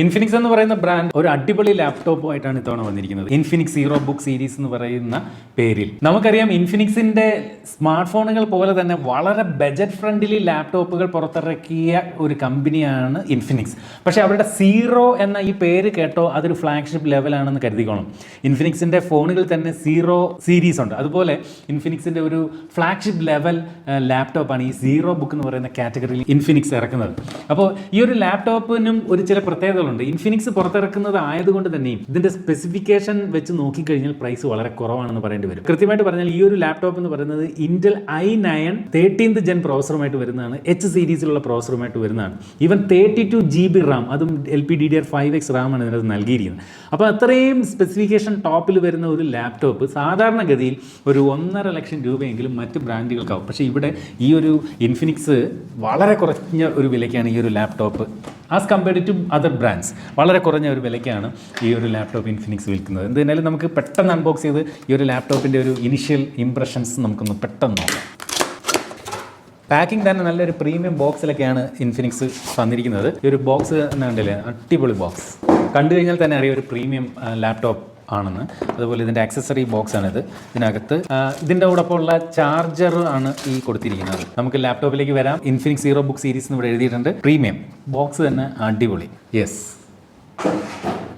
Infinix എന്ന് പറയുന്ന brand ഒരു അടിപൊളി ലാപ്ടോപ്പുമായിട്ടാണ് ഇത്തവണ വന്നിരിക്കുന്നത്. ഇൻഫിനിക്സ് ZEROBOOK സീരീസ് എന്ന് പറയുന്ന പേരിൽ. നമുക്കറിയാം ഇൻഫിനിക്സിന്റെ സ്മാർട്ട് ഫോണുകൾ പോലെ തന്നെ വളരെ ബജറ്റ് ഫ്രണ്ട്ലി ലാപ്ടോപ്പുകൾ പുറത്തിറക്കിയ ഒരു കമ്പനിയാണ് ഇൻഫിനിക്സ്. പക്ഷേ അവരുടെ സീറോ എന്ന ഈ പേര് കേട്ടോ അതൊരു ഫ്ലാഗ്ഷിപ്പ് ലെവലാണെന്ന് കരുതിക്കോണം. ഇൻഫിനിക്സിന്റെ ഫോണുകൾ തന്നെ സീറോ സീരീസ് ഉണ്ട്. അതുപോലെ ഇൻഫിനിക്സിന്റെ ഒരു ഫ്ലാഗ്ഷിപ്പ് ലെവൽ ലാപ്ടോപ്പാണ് ഈ ZEROBOOK എന്ന് പറയുന്ന കാറ്റഗറിയിൽ ഇൻഫിനിക്സ് ഇറക്കുന്നത്. അപ്പോൾ ഈ ഒരു ലാപ്ടോപ്പിനും ഒരു ചില പ്രത്യേകതകളുണ്ട്. ഇൻഫിനിക്സ് പുറത്തിറക്കുന്നത് ആയതുകൊണ്ട് തന്നെയും ഇതിന്റെ സ്പെസിഫിക്കേഷൻ വെച്ച് നോക്കിക്കഴിഞ്ഞാൽ പ്രൈസ് വളരെ കുറവാണെന്ന് പറയേണ്ടി വരും. കൃത്യമായിട്ട് പറഞ്ഞാൽ ഈ ഒരു ലാപ്ടോപ്പ് എന്ന് പറയുന്നത് ഇന്റൽ i9 13th ജെൻ പ്രോസറുമായിട്ട് വരുന്നതാണ്. എച്ച് സീരീസിലുള്ള പ്രോസറുമായിട്ട് വരുന്നതാണ്. ഈവൻ 32 GB റാം, അതും LPDDR5X റാമാണ് ഇതിനകത്ത് നൽകിയിരിക്കുന്നത്. അപ്പോൾ അത്രയും സ്പെസിഫിക്കേഷൻ ടോപ്പിൽ വരുന്ന ഒരു ലാപ്ടോപ്പ് സാധാരണഗതിയിൽ ഒരു 1.5 ലക്ഷം രൂപയെങ്കിലും മറ്റ് ബ്രാൻഡുകൾക്കാവും. പക്ഷേ ഇവിടെ ഈ ഒരു ഇൻഫിനിക്സ് വളരെ കുറഞ്ഞ ഒരു വിലയ്ക്കാണ് ഈ ഒരു laptop as compared to other brands വളരെ കുറഞ്ഞ ഒരു വിലയ്ക്കാണ് ഈ ഒരു ലാപ്ടോപ്പ് ഇൻഫിനിക്സ് വിൽക്കുന്നത്. എന്തായാലും നമുക്ക് പെട്ടെന്ന് അൺബോക്സ് ചെയ്ത് ഈ ഒരു ലാപ്ടോപ്പിൻ്റെ ഒരു ഇനിഷ്യൽ ഇംപ്രഷൻസ് നമുക്കൊന്ന് പെട്ടെന്ന് നോക്കാം. പാക്കിംഗ് തന്നെ നല്ലൊരു പ്രീമിയം ബോക്സിലൊക്കെയാണ് ഇൻഫിനിക്സ് വന്നിരിക്കുന്നത്. ഈ ഒരു ബോക്സ് എന്നുണ്ടല്ലേ അടിപൊളി ബോക്സ്, കണ്ടു കഴിഞ്ഞാൽ തന്നെ അറിയാം ഒരു പ്രീമിയം ലാപ്ടോപ്പ് ആണെന്ന്. അതുപോലെ ഇതിൻ്റെ ആക്സസറി ബോക്സ് ആണിത്. ഇതിനകത്ത് ഇതിൻ്റെ കൂടൊപ്പമുള്ള ചാർജർ ആണ് ഈ കൊടുത്തിരിക്കുന്നത്. നമുക്ക് ലാപ്ടോപ്പിലേക്ക് വരാം. ഇൻഫിനിക്സ് ZEROBOOK സീരീസ് എന്ന് ഇവിടെ എഴുതിയിട്ടുണ്ട്. പ്രീമിയം ബോക്സ് തന്നെ അടിപൊളി. യെസ്,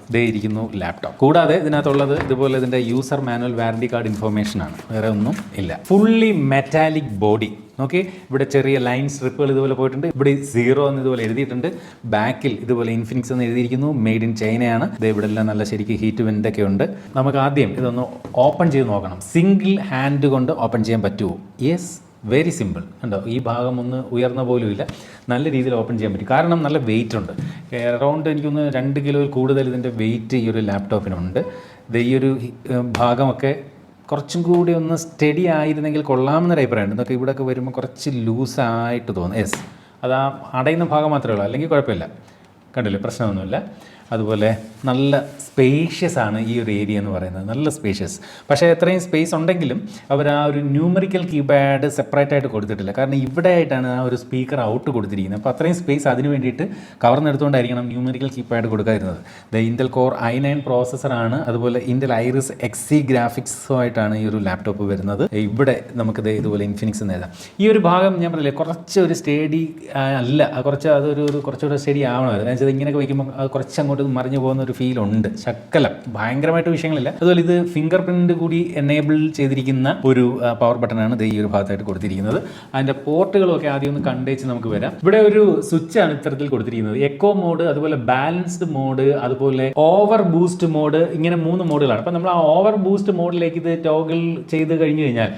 ഇതേ ഇരിക്കുന്നു ലാപ്ടോപ്പ്. കൂടാതെ ഇതിനകത്തുള്ളത് ഇതുപോലെ ഇതിൻ്റെ user manual warranty card information ആണ്, വേറെ ഒന്നും ഇല്ല. Fully metallic body. ഓക്കെ, ഇവിടെ ചെറിയ ലൈൻ സ്ട്രിപ്പുകൾ ഇതുപോലെ പോയിട്ടുണ്ട്. ഇവിടെ 0 എന്ന് ഇതുപോലെ എഴുതിയിട്ടുണ്ട്. ബാക്കിൽ ഇതുപോലെ ഇൻഫിനിക്സ് എന്ന് എഴുതിയിരിക്കുന്നു. മെയ്ഡ് ഇൻ ചൈനയാണ്. ഇത് ഇവിടെ എല്ലാം നല്ല ശരിക്കും ഹീറ്റ് വെൻ്റൊക്കെ ഉണ്ട്. നമുക്ക് ആദ്യം ഇതൊന്ന് ഓപ്പൺ ചെയ്ത് നോക്കണം. സിംഗിൾ ഹാൻഡ് കൊണ്ട് ഓപ്പൺ ചെയ്യാൻ പറ്റുമോ? Yes, very simple. ഉണ്ടോ, ഈ ഭാഗം ഒന്ന് ഉയർന്ന പോലും ഇല്ല. നല്ല രീതിയിൽ ഓപ്പൺ ചെയ്യാൻ പറ്റും. കാരണം നല്ല വെയിറ്റ് ഉണ്ട്. അറൗണ്ട് എനിക്കൊന്ന് 2 കിലോയിൽ കൂടുതൽ ഇതിൻ്റെ വെയിറ്റ് ഈ ഒരു ലാപ്ടോപ്പിനുണ്ട്. ഇത് ഈ ഒരു ഭാഗമൊക്കെ കുറച്ചും കൂടി ഒന്ന് സ്റ്റഡി ആയിരുന്നെങ്കിൽ കൊള്ളാമെന്നൊരു അഭിപ്രായമുണ്ട്. ഇതൊക്കെ ഇവിടെയൊക്കെ വരുമ്പോൾ കുറച്ച് ലൂസായിട്ട് തോന്നും. യെസ്, അത് ആ അടയുന്ന ഭാഗം മാത്രമേ ഉള്ളൂ, അല്ലെങ്കിൽ കുഴപ്പമില്ല. കണ്ടില്ലേ, പ്രശ്നമൊന്നുമില്ല. അതുപോലെ നല്ല സ്പേഷ്യസ് ആണ് ഈ ഒരു ഏരിയ എന്ന് പറയുന്നത്, നല്ല സ്പേഷ്യസ്. പക്ഷേ എത്രയും സ്പേസ് ഉണ്ടെങ്കിലും അവർ ആ ഒരു ന്യൂമറിക്കൽ കീപാഡ് സെപ്പറേറ്റ് ആയിട്ട് കൊടുത്തിട്ടില്ല. കാരണം ഇവിടെ ആയിട്ടാണ് ആ ഒരു സ്പീക്കർ ഔട്ട് കൊടുത്തിരിക്കുന്നത്. അപ്പോൾ അത്രയും സ്പേസ് അതിന് വേണ്ടിയിട്ട് കവർന്നെടുത്തുകൊണ്ടായിരിക്കണം ന്യൂമറിക്കൽ കീപാഡ് കൊടുക്കാതിരുന്നത്. ഇത് ഇന്റൽ കോർ i9 പ്രോസസ്സറാണ്. അതുപോലെ ഇന്റൽ ഐറിസ് XC ഗ്രാഫിക്സുമായിട്ടാണ് ഈ ഒരു ലാപ്ടോപ്പ് വരുന്നത്. ഇവിടെ നമുക്കിത് ഇതുപോലെ ഇൻഫിനിക്സ് എന്ന് എഴുതാം. ഈ ഒരു ഭാഗം ഞാൻ പറഞ്ഞില്ലേ കുറച്ച് ഒരു സ്റ്റഡി അല്ല, കുറച്ചുകൂടെ സ്റ്റഡി ആവണമായിരുന്നു. എന്നുവെച്ചാൽ ഇങ്ങനെയൊക്കെ വയ്ക്കുമ്പോൾ അത് കുറച്ചങ്ങോട്ട് മറിഞ്ഞു പോകുന്ന ഒരു ഫീൽ ഉണ്ട്. ശക്കലം ഭയങ്കരമായിട്ട് വിഷയങ്ങളില്ല. അതുപോലെ ഇത് ഫിംഗർ പ്രിന്റ് കൂടി എനേബിൾ ചെയ്തിരിക്കുന്ന ഒരു പവർ ബട്ടണാണ് ഇത് ഈ ഒരു ഭാഗത്തായിട്ട് കൊടുത്തിരിക്കുന്നത്. അതിൻ്റെ പോർട്ടുകളൊക്കെ ആദ്യം ഒന്ന് കണ്ടേച്ച് നമുക്ക് വരാം. ഇവിടെ ഒരു സ്വിച്ചാണ് ഇത്തരത്തിൽ കൊടുത്തിരിക്കുന്നത്. എക്കോ മോഡ്, അതുപോലെ ബാലൻസ്ഡ് മോഡ്, അതുപോലെ ഓവർ ബൂസ്റ്റ് മോഡ്, ഇങ്ങനെ 3 മോഡുകളാണ്. അപ്പം നമ്മൾ ആ ഓവർ ബൂസ്റ്റ് മോഡിലേക്ക് ഇത് ടോഗിൾ ചെയ്ത് കഴിഞ്ഞ് കഴിഞ്ഞാൽ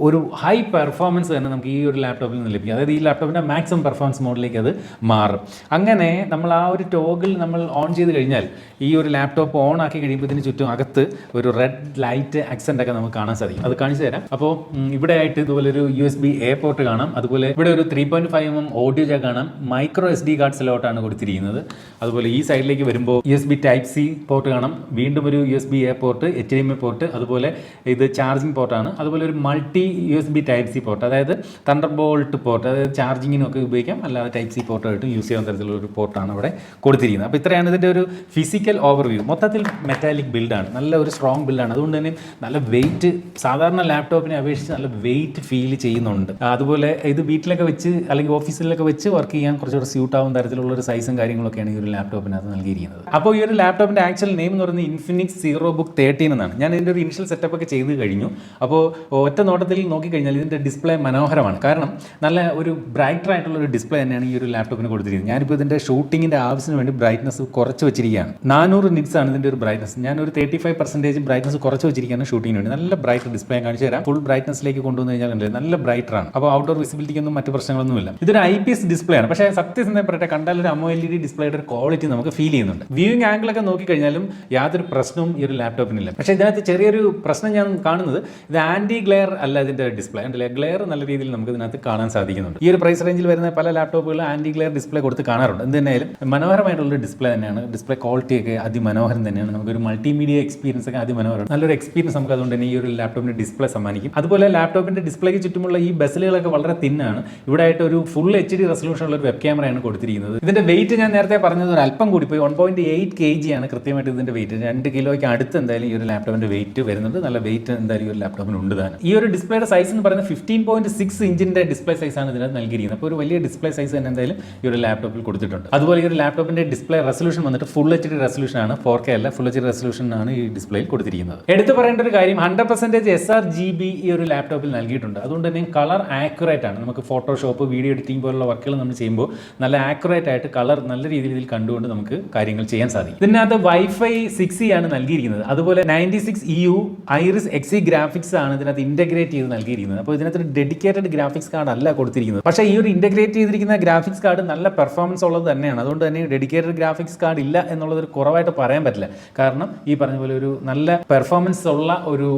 ഒരു ഹൈ പെർഫോമൻസ് തന്നെ നമുക്ക് ഈ ഒരു ലാപ്ടോപ്പിൽ നിന്ന് ലഭിക്കും. അതായത് ഈ ലാപ്ടോപ്പിൻ്റെ മാക്സിമം പെർഫോമൻസ് മോഡിലേക്ക് അത് മാറും. അങ്ങനെ നമ്മൾ ആ ഒരു ടോഗിൾ നമ്മൾ ഓൺ ചെയ്ത് കഴിഞ്ഞാൽ ഈ ഒരു ലാപ്ടോപ്പ് ഓൺ ആക്കി കഴിയുമ്പോൾ ഇതിന് ചുറ്റും അകത്ത് ഒരു റെഡ് ലൈറ്റ് ആക്സെൻ്റ് ഒക്കെ നമുക്ക് കാണാൻ സാധിക്കും. അത് കാണിച്ചു തരാം. അപ്പോൾ ഇവിടെ ആയിട്ട് ഇതുപോലെ ഒരു USB-A പോർട്ട് കാണാം. അതുപോലെ ഇവിടെ ഒരു 3.5mm ഓഡിയോ ജാക്ക് കാണാം. മൈക്രോ SD കാർഡ് സ്ലോട്ടാണ് കൊടുത്തിരിക്കുന്നത്. അതുപോലെ ഈ സൈഡിലേക്ക് വരുമ്പോൾ USB Type-C പോർട്ട് കാണാം. വീണ്ടും ഒരു USB-A പോർട്ട്, HDMI പോർട്ട്, അതുപോലെ ഇത് ചാർജിങ് പോർട്ടാണ്. അതുപോലെ ഒരു മൾട്ടി USB Type-C പോർട്ട്, അതായത് തണ്ടർബോൾട്ട് പോർട്ട്, അതായത് ചാർജിങ്ങിനൊക്കെ ഉപയോഗിക്കാം. അല്ലാതെ Type-C പോർട്ടായിട്ടും യൂസ് ചെയ്യാൻ തരത്തിലുള്ള ഒരു പോർട്ടാണ് ഇവിടെ കൊടുത്തിരിക്കുന്നത്. അപ്പോൾ ഇത്രയാണ് ഇതിൻ്റെ ഒരു ഫിസിക്കൽ ഓവർവ്യൂ. മൊത്തത്തിൽ മെറ്റാലിക് ബിൽഡാണ്, നല്ല ഒരു സ്ട്രോങ് ബിൽഡാണ്. അതുകൊണ്ട് തന്നെ നല്ല വെയിറ്റ്, സാധാരണ ലാപ്ടോപ്പിനെ അപേക്ഷിച്ച് നല്ല വെയിറ്റ് ഫീൽ ചെയ്യുന്നുണ്ട്. അതുപോലെ ഇത് വീട്ടിലൊക്കെ വെച്ച് അല്ലെങ്കിൽ ഓഫീസിലൊക്കെ വെച്ച് വർക്ക് ചെയ്യാൻ കുറച്ചുകൂടെ സ്യൂട്ട് ആവുന്ന തരത്തിലുള്ള ഒരു സൈസും കാര്യങ്ങളൊക്കെയാണ് ഈ ഒരു ലാപ്ടോപ്പിനകത്ത് നൽകിയിരിക്കുന്നത്. അപ്പോൾ ഈ ഒരു ലാപ്ടോപ്പിൻ്റെ ആക്ച്വൽ നെയിം എന്ന് പറയുന്നത് ഇൻഫിനിക്സ് ZEROBOOK 13 എന്നാണ്. ഞാൻ ഇതിൻ്റെ ഒരു ഇനിഷ്യൽ സെറ്റപ്പ് ഒക്കെ ചെയ്ത് കഴിഞ്ഞു. അപ്പോൾ ഒറ്റ നോട്ടത്തിൽ നോക്കിക്കഴിഞ്ഞാൽ ഇതിൻ്റെ ഡിസ്പ്ലേ മനോഹരമാണ്. കാരണം നല്ല ഒരു ബ്രൈറ്റർ ആയിട്ടുള്ള ഒരു ഡിസ്പ്ലേ തന്നെയാണ് ഈ ഒരു ലാപ്ടോപ്പിന് കൊടുത്തിരിക്കുന്നത്. ഞാനിപ്പോൾ ഇതിൻ്റെ ഷൂട്ടിങ്ങിൻ്റെ ആവശ്യത്തിന് വേണ്ടി ബ്രൈറ്റ്നസ് കുറച്ച് വെച്ചിരിക്കുകയാണ്. 400 നിറ്റ്സ് ആണ് ഇതിൻ്റെ ഒരു ബ്രൈറ്റ്നസ്. ഞാനൊരു 35% ബ്രൈറ്റ്നസ് കുറച്ച് വെച്ചിരിക്കുകയാണ് ഷൂട്ടിങ്ങിന് വേണ്ടി. നല്ല ബ്രൈറ്റ് ഡിസ്പ്ലേ കാണിച്ചു തരാം. ഫുൾ ബ്രൈറ്റ്നസിലേക്ക് കൊണ്ടുവന്ന് കഴിഞ്ഞാൽ നല്ല ബ്രൈറ്റർ ആണ്. അപ്പോൾ ഔട്ട്ഡോർ വിസിബിലിറ്റിക്കൊന്നും മറ്റ് പ്രശ്നങ്ങളൊന്നുമില്ല. ഇതൊരു IPS ഡിസ്പ്ലേ ആണ്. പക്ഷേ സത്യസന്ധമായി പറയട്ടെ, കണ്ടാൽ ഒരു AMOLED ഡിസ്പ്ലേയുടെ ഒരു ക്വാളിറ്റി നമുക്ക് ഫീൽ ചെയ്യുന്നുണ്ട്. വ്യൂയിങ് ആംഗിളൊക്കെ നോക്കിക്കഴിഞ്ഞാലും യാതൊരു പ്രശ്നവും ഈ ഒരു ലാപ്ടോപ്പിനില്ല. പക്ഷേ ഇതിനകത്ത് ചെറിയൊരു പ്രശ്നം ഞാൻ കാണുന്നത്, ഇത് ആൻറ്റി ഗ്ലെയർ അല്ല ഇതിൻ്റെ ഡിസ്പ്ലേ. അതിൻ്റെ ഗ്ലെയർ നല്ല രീതിയിൽ നമുക്ക് ഇതിനകത്ത് കാണാൻ സാധിക്കുന്നുണ്ട്. ഈ ഒരു പ്രൈസ് റേഞ്ചിൽ വരുന്ന പല ലാപ്ടോപ്പുകൾ ആൻറ്റി ഗ്ലെയർ ഡിസ്പ്ലേ കൊടുത്ത് കാണാറുണ്ട്. എന്ത് തന്നെയായാലും മനോഹരമായിട്ടുള്ള ഡിസ്പ്ലേ തന്നെയാണ്. ഡിസ്പ്ലേ ക്വാളിറ്റി ഒക്കെ അതിമനോഹരം തന്നെയാണ്. നമുക്കൊരു മൾട്ടിമീഡിയ എക്സ്പീരിയൻസ് ഒക്കെ അതിമനോഹരമാണ്. നല്ലൊരു എക്സ്പീരിയൻസ് നമുക്ക് അതുകൊണ്ട് തന്നെ ഈ ഒരു ലാപ്ടോപ്പിന്റെ ഡിസ്പ്ലേ സമ്മാനിക്കും. അതുപോലെ ലാപ്ടോപ്പിന്റെ ഡിസ്പ്ലേക്ക് ചുറ്റുമുള്ള ഈ ബെസലുകളൊക്കെ വളരെ തിന്നാണ്. ഇവിടെ ആയിട്ട് ഒരു ഫുൾ HD റെസൊല്യൂഷൻ ഉള്ള ഒരു വെബ് ക്യാമറയാണ് കൊടുത്തിരിക്കുന്നത്. ഇതിന്റെ വെയിറ്റ് ഞാൻ നേരത്തെ പറഞ്ഞത് ഒരു അല്പം കൂടി പോയി 1.8 kg ആണ് കൃത്യമായിട്ട് ഇതിന്റെ വെയിറ്റ്. 2 കിലോയ്ക്ക് അടുത്ത് എന്തായാലും ഈ ഒരു ലാപ്ടോപ്പിന്റെ വെയിറ്റ് വരുന്നുണ്ട്. നല്ല വെയിറ്റ് എന്തായാലും ഈ ഒരു ലാപ്ടോപ്പിന് ഉണ്ട് തന്നെ. ഈ ഒരു ഡിസ്പ്ലേയുടെ സൈസ് എന്ന് പറയുന്നത് 15.6 ഇഞ്ചിന്റെ ഡിസ്പ്ലേ സൈസ് ആണ് ഇതിനകത്ത് നൽകിയിരിക്കുന്നത്. അപ്പോൾ ഒരു വലിയ ഡിസ്പ്ലേ സൈസ് തന്നെ എന്തായാലും ഈ ഒരു ലാപ്ടോപ്പിൽ കൊടുത്തിട്ടുണ്ട്. അതുപോലെ ഈ ഒരു ലാപ്ടോപ്പിന്റെ ഡിസ്പ്ലേ റെസൊല്യൂഷൻ വന്നിട്ട് ഫുൾ HD റെസൊല്യൂഷൻ ആണ്, 4K അല്ല, ഫുൾ HD റെസൊല്യൂഷൻ ആണ് ഈ ഡിസ്പ്ലേയിൽ കൊടുത്തിരിക്കുന്നത്. എടുത്തു പറയേണ്ട ഒരു കാര്യം 100% sRGB ഈ ഒരു ലാപ്ടോപ്പിൽ നൽകിയിട്ടുണ്ട്. അതുകൊണ്ട് തന്നെ കളർ ആക്യുറേറ്റ് ആണ്. നമുക്ക് ഫോട്ടോഷോപ്പ്, വീഡിയോ എഡിറ്റിംഗ് പോലുള്ള വർക്കുകൾ നമ്മൾ ചെയ്യുമ്പോൾ നല്ല ആക്യുറേറ്റ് ആയിട്ട് കളർ നല്ല രീതിയിൽ ഇതിൽ കണ്ടുകൊണ്ട് നമുക്ക് കാര്യങ്ങൾ ചെയ്യാൻ സാധിക്കും. ഇതിനകത്ത് Wi-Fi 6E ആണ് നൽകിയിരിക്കുന്നത്. അതുപോലെ 96EU Iris Xe ഗ്രാഫിക്സ് ആണ് ഇതിനകത്ത് ഇന്റഗ്രേറ്റ് ചെയ്ത് നൽകിയിരിക്കുന്നത്. അപ്പോൾ ഇതിനകത്ത് ഒരു ഡെഡിക്കേറ്റഡ് ഗ്രാഫിക്സ് കാർഡ് അല്ല കൊടുത്തിരിക്കുന്നത്. പക്ഷേ ഈ ഒരു ഇന്റഗ്രേറ്റ് ചെയ്തിരിക്കുന്ന ഗ്രാഫിക്സ് കാർഡ് നല്ല പെർഫോമൻസ് ഉള്ളത് തന്നെയാണ്. അതുകൊണ്ട് തന്നെ ഡെഡിക്കേറ്റഡ് ഗ്രാഫിക്സ് കാർഡ് ഇല്ല എന്നുള്ളത് ഒരു കുറവായിട്ട് പറയാൻ പറ്റില്ല. കാരണം ഈ പറഞ്ഞ പോലെ ഒരു നല്ല പെർഫോമൻസ് ഉള്ള ഒരു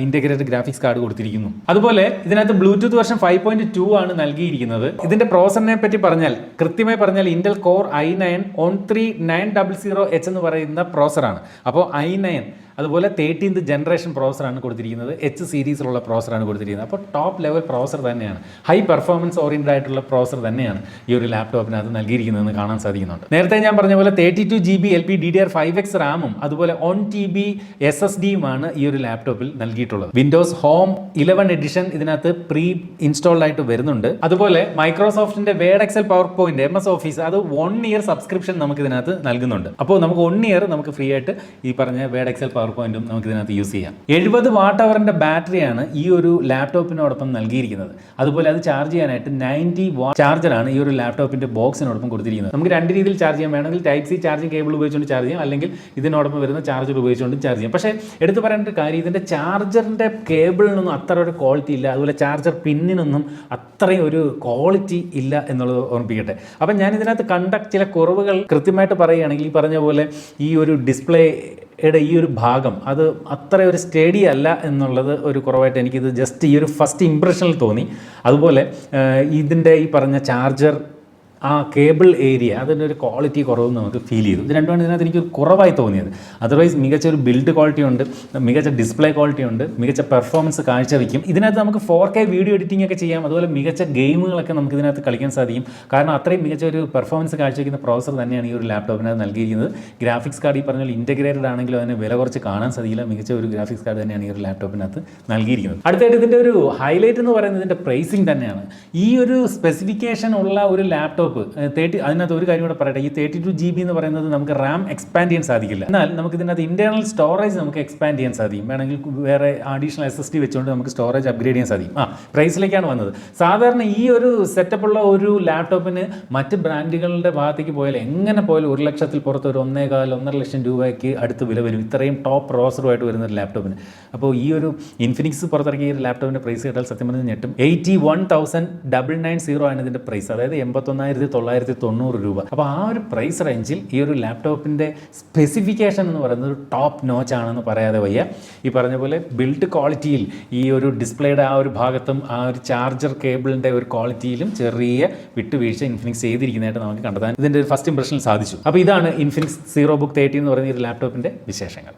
ഇന്റഗ്രേറ്റഡ് ഗ്രാഫിക്സ് കാർഡ് കൊടുത്തിരിക്കുന്നു. അതുപോലെ ഇതിനകത്ത് ബ്ലൂടൂത്ത് വെർഷൻ 5.2 ആണ് നൽകിയിരിക്കുന്നത്. ഇതിന്റെ പ്രോസറിനെ പറ്റി പറഞ്ഞാൽ കൃത്യമായി പറഞ്ഞാൽ ഇന്റൽ കോർ i9 13900H എന്ന് പറയുന്ന പ്രോസറാണ്. അപ്പോൾ i9 അതുപോലെ 13th ജനറേഷൻ പ്രോസറാണ് കൊടുത്തിരിക്കുന്നത്. H സീരീസിലുള്ള പ്രോസറാണ് കൊടുത്തിരിക്കുന്നത്. അപ്പോൾ ടോപ്പ് ലെവൽ പ്രോസർ തന്നെയാണ്, ഹൈ പെർഫോമൻസ് ഓറിയന്റഡ് ആയിട്ടുള്ള പ്രോസർ തന്നെയാണ് ഈ ഒരു ലാപ്ടോപ്പിനകത്ത് നൽകിയിരിക്കുന്നതെന്ന് കാണാൻ സാധിക്കുന്നുണ്ട്. നേരത്തെ ഞാൻ പറഞ്ഞ പോലെ 32GB LPDDR5X റാമും അതുപോലെ 1TB SSDയുമാണ് ഈ ഒരു ലാപ്ടോപ്പിൽ നൽകിയിട്ടുള്ളത്. വിൻഡോസ് ഹോം 11 എഡിഷൻ ഇതിനകത്ത് പ്രീ ഇൻസ്റ്റാൾഡ് ആയിട്ട് വരുന്നുണ്ട്. അതുപോലെ മൈക്രോസോഫ്റ്റിന്റെ Word Excel PowerPoint MS Office അത് 1 ഇയർ സബ്സ്ക്രിപ്ഷൻ നമുക്ക് ഇതിനകത്ത് നൽകുന്നുണ്ട്. അപ്പോൾ നമുക്ക് 1 ഇയർ നമുക്ക് ഫ്രീ ആയിട്ട് ഈ പറഞ്ഞ വേഡ് എക്സൽ പവർ പോയിന്റും നമുക്ക് ഇതിനകത്ത് യൂസ് ചെയ്യാം. 70 വാട്ട്-അവറിന്റെ ബാറ്ററിയാണ് ഈ ഒരു ലാപ്ടോപ്പിനോടൊപ്പം നൽകിയിരിക്കുന്നത്. അതുപോലെ അത് ചാർജ് ചെയ്യാനായിട്ട് 90 വാട്ട് ചാർജറാണ് ഈ ഒരു ലാപ്ടോപ്പിന്റെ ബോക്സിനോടൊപ്പം കൊടുത്തിരിക്കുന്നത്. നമുക്ക് രണ്ട് രീതിയിൽ ചാർജ് ചെയ്യാൻ വേണമെങ്കിൽ ടൈപ്പ് സി ചാർജിങ് കേബിൾ ഉപയോഗിച്ചുകൊണ്ട് ചാർജ് ചെയ്യാം, അല്ലെങ്കിൽ ഇതിനോടൊപ്പം വരുന്ന ചാർജർ ഉപയോഗിച്ചുകൊണ്ട് ചാർജ് ചെയ്യാം. പക്ഷേ എടുത്തു പറയേണ്ട ഒരു കാര്യം, ഇതിന്റെ ചാർജറിന്റെ കേബിളിനൊന്നും അത്ര ഒരു ക്വാളിറ്റി ഇല്ല. അതുപോലെ ചാർജർ പിന്നിനൊന്നും അത്രയും ഒരു ക്വാളിറ്റി ഇല്ല എന്നുള്ളത് ഓർമ്മിപ്പിക്കട്ടെ. അപ്പം ഞാൻ ഇതിനകത്ത് കണ്ട ചില കുറവുകൾ കൃത്യമായിട്ട് പറയുകയാണെങ്കിൽ ഈ പറഞ്ഞ പോലെ ഈ ഒരു ഡിസ്പ്ലേ ഈ ഒരു ഭാഗം അത് അത്ര ഒരു സ്റ്റഡി അല്ല എന്നുള്ളത് ഒരു കുറവായിട്ട് എനിക്കിത് ജസ്റ്റ് ഈ ഒരു ഫസ്റ്റ് ഇംപ്രഷനിൽ തോന്നി. അതുപോലെ ഇതിൻ്റെ ഈ പറഞ്ഞ ചാർജർ ആ കേബിൾ ഏരിയ അതിൻ്റെ ഒരു ക്വാളിറ്റി കുറവെന്ന് നമുക്ക് ഫീൽ ചെയ്തു. ഇത് രണ്ടുമാണ് ഇതിനകത്ത് എനിക്ക് കുറവായി തോന്നിയത്. അതർവൈസ് മികച്ച ഒരു ബിൽഡ് ക്വാളിറ്റി ഉണ്ട്, മികച്ച ഡിസ്പ്ലേ ക്വാളിറ്റി ഉണ്ട്, മികച്ച പെർഫോമൻസ് കാഴ്ചവെക്കും. ഇതിനകത്ത് നമുക്ക് 4K വീഡിയോ എഡിറ്റിംഗ് ഒക്കെ ചെയ്യാം. അതുപോലെ മികച്ച ഗെയിമുകളൊക്കെ നമുക്ക് ഇതിനകത്ത് കളിക്കാൻ സാധിക്കും. കാരണം അത്രയും മികച്ച ഒരു പെർഫോമൻസ് കാഴ്ചവെക്കുന്ന പ്രോസർ തന്നെയാണ് ഈ ഒരു ലാപ്ടോപ്പിനകത്ത് നൽകിയിരിക്കുന്നത്. ഗ്രാഫിക്സ് കാർഡ് ഈ പറഞ്ഞ പോലെ ഇൻറ്റഗ്രേറ്റഡ് ആണെങ്കിലും അതിന് വില കുറച്ച് കാണാൻ സാധിക്കില്ല. മികച്ച ഒരു ഗ്രാഫിക്സ് കാർഡ് തന്നെയാണ് ഈ ഒരു ലാപ്ടോപ്പിനകത്ത് നൽകിയിരിക്കുന്നത്. അടുത്തായിട്ട് ഇതിൻ്റെ ഒരു ഹൈലൈറ്റ് എന്ന് പറയുന്നത് ഇതിൻ്റെ പ്രൈസിങ് തന്നെയാണ്. ഈ ഒരു സ്പെസിഫിക്കേഷൻ ഉള്ള ഒരു ലാപ്ടോപ്പ് അതിനകത്ത് ഒരു കാര്യം കൂടെ പറയട്ടെ, ഈ 32GB എന്ന് പറയുന്നത് നമുക്ക് റാം എക്സ്പാൻഡ് ചെയ്യാൻ സാധിക്കില്ല. എന്നാൽ നമുക്ക് ഇതിനകത്ത് ഇന്റേണൽ സ്റ്റോറേജ് നമുക്ക് എക്സ്പാൻഡ് ചെയ്യാൻ സാധിക്കും. വേണമെങ്കിൽ വേറെ അഡീഷണൽ SSD വെച്ചുകൊണ്ട് നമുക്ക് സ്റ്റോറേജ് അപ്ഗ്രേഡ് ചെയ്യാൻ സാധിക്കും. പ്രൈസിലേക്കാണ് വന്നത്. സാധാരണ ഈ ഒരു സെറ്റപ്പുള്ള ഒരു ലാപ്ടോപ്പിന് മറ്റ് ബ്രാൻഡുകളുടെ ഭാഗത്തേക്ക് പോയാൽ എങ്ങനെ പോയാലും 1 ലക്ഷത്തിൽ പുറത്ത് ഒരു 1.25-1.5 ലക്ഷം രൂപയ്ക്ക് അടുത്ത് വില വരും, ഇത്രയും ടോപ്പ് പ്രോസറുമായിട്ട് വരുന്ന ഒരു ലാപ്ടോപ്പിന്. അപ്പോൾ ഈ ഒരു ഇൻഫിനിക്സ് പുറത്തിറക്കിയ ഒരു ലാപ്ടോപ്പിൻ്റെ പ്രൈസ് കേട്ടാൽ സത്യം പറഞ്ഞാൽ ഞെട്ടും. 81,990 ആണ് ഇതിൻ്റെ പ്രൈസ്, അതായത് 81,990 രൂപ. അപ്പോൾ ആ ഒരു പ്രൈസ് റേഞ്ചിൽ ഈ ഒരു ലാപ്ടോപ്പിൻ്റെ സ്പെസിഫിക്കേഷൻ എന്ന് പറയുന്നത് ഒരു ടോപ്പ് നോച്ച് ആണെന്ന് പറയാതെ വയ്യ. ഈ പറഞ്ഞ പോലെ ബിൽഡ് ക്വാളിറ്റിയിൽ ഈ ഒരു ഡിസ്പ്ലേയുടെ ആ ഒരു ഭാഗത്തും ആ ഒരു ചാർജർ കേബിളിൻ്റെ ഒരു ക്വാളിറ്റിയിലും ചെറിയ വിട്ടുവീഴ്ച ഇൻഫിനിക്സ് ചെയ്തിരിക്കുന്നതായിട്ട് നമുക്ക് കണ്ടെത്താൻ ഇതിൻ്റെ ഒരു ഫസ്റ്റ് ഇംപ്രഷനിൽ സാധിച്ചു. അപ്പോൾ ഇതാണ് ഇൻഫിനിക്സ് ZEROBOOK 30 എന്ന് പറയുന്ന ഒരു ലാപ്ടോപ്പിൻ്റെ വിശേഷങ്ങൾ.